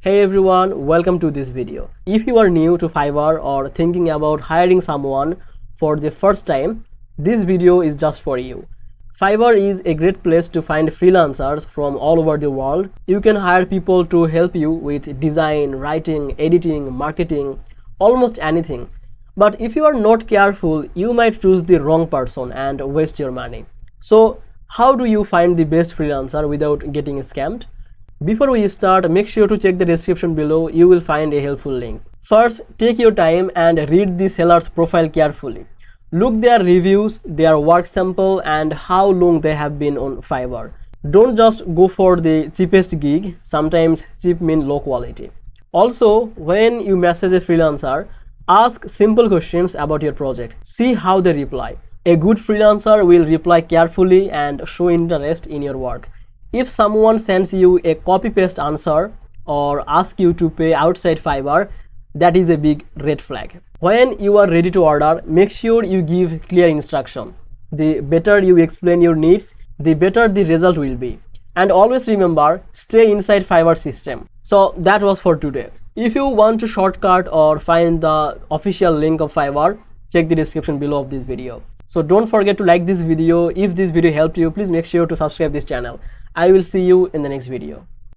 Hey everyone, welcome to this video. If you are new to Fiverr or thinking about hiring someone for the first time, this video is just for you. Fiverr is a great place to find freelancers from all over the world. You can hire people to help you with design, writing, editing, marketing, almost anything. But if you are not careful, you might choose the wrong person and waste your money. So, how do you find the best freelancer without getting scammed? Before we start, make sure to check the description below. You will find a helpful link. First, take your time and read the seller's profile carefully. Look their reviews, their work sample, and how long they have been on Fiverr. Don't just go for the cheapest gig. Sometimes cheap means low quality. Also, when you message a freelancer, ask simple questions about your project. See how they reply. A good freelancer will reply carefully and show interest in your work. If someone sends you a copy-paste answer or asks you to pay outside Fiverr, that is a big red flag. When you are ready to order, make sure you give clear instruction. The better you explain your needs, the better the result will be. And always remember, stay inside Fiverr system. So that was for today. If you want to shortcut or find the official link of Fiverr, check the description below of this video. So don't forget to like this video. If this video helped you, please make sure to subscribe this channel. I will see you in the next video.